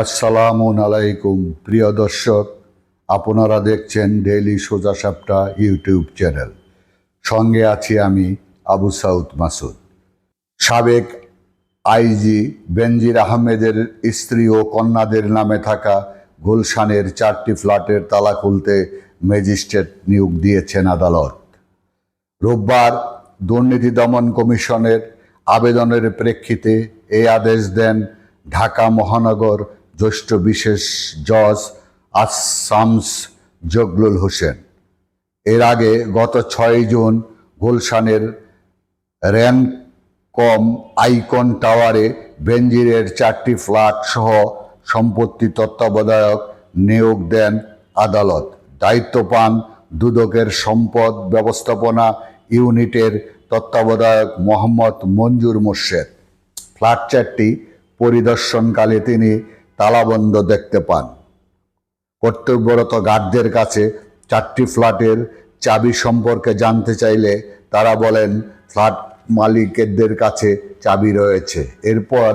আসসালামু আলাইকুম প্রিয় দর্শক, আপনারা দেখছেন ডেইলি সোজা সাপটা ইউটিউব চ্যানেল। সঙ্গে আছি আমি আবু সাউদ মাসুদ। সাবেক আইজি বেনজির আহমেদের স্ত্রী ও কন্যাদের নামে থাকা গুলশানের 4টি ফ্ল্যাটের তালা খুলতে ম্যাজিস্ট্রেট নিয়োগ দিয়েছেন আদালত। রোববার দুর্নীতি দমন কমিশনের আবেদনের প্রেক্ষিতে এই আদেশ দেন ঢাকা মহানগর জ্যেষ্ঠ বিশেষ জজ শামস জগলুল হোসেন। এর আগে গত 6 জুন গুলশানের র্যানকম আইকন টাওয়ারে বেনজিরের 4টি ফ্ল্যাট সহ সম্পত্তি তত্ত্বাবধায়ক নিয়োগ দেন আদালত। দায়িত্ব পান দুদকের সম্পদ ব্যবস্থাপনা ইউনিটের তত্ত্বাবধায়ক মোহাম্মদ মঞ্জুর মোর্শেদ। ফ্ল্যাট 4টি পরিদর্শনকালে তিনি তালাবন্ধ দেখতে পান। কর্তব্যরত গার্ডদের কাছে 4টি ফ্ল্যাটের চাবি সম্পর্কে জানতে চাইলে তারা বলেন ফ্ল্যাট মালিকদের কাছে চাবি রয়েছে। এরপর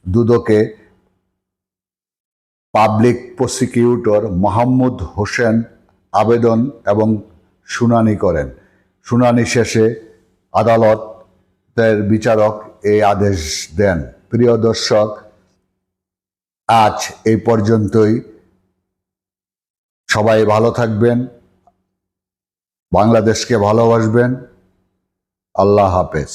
দুদকে পাবলিক প্রসিকিউটর মাহমুদ হোসেন আবেদন এবং শুনানি করেন। শুনানি শেষে আদালতের বিচারক এই আদেশ দেন। প্রিয় দর্শক, আজ এই পর্যন্তই। সবাই ভালো থাকবেন, বাংলাদেশকে ভালোবাসবেন। আল্লাহ হাফেজ।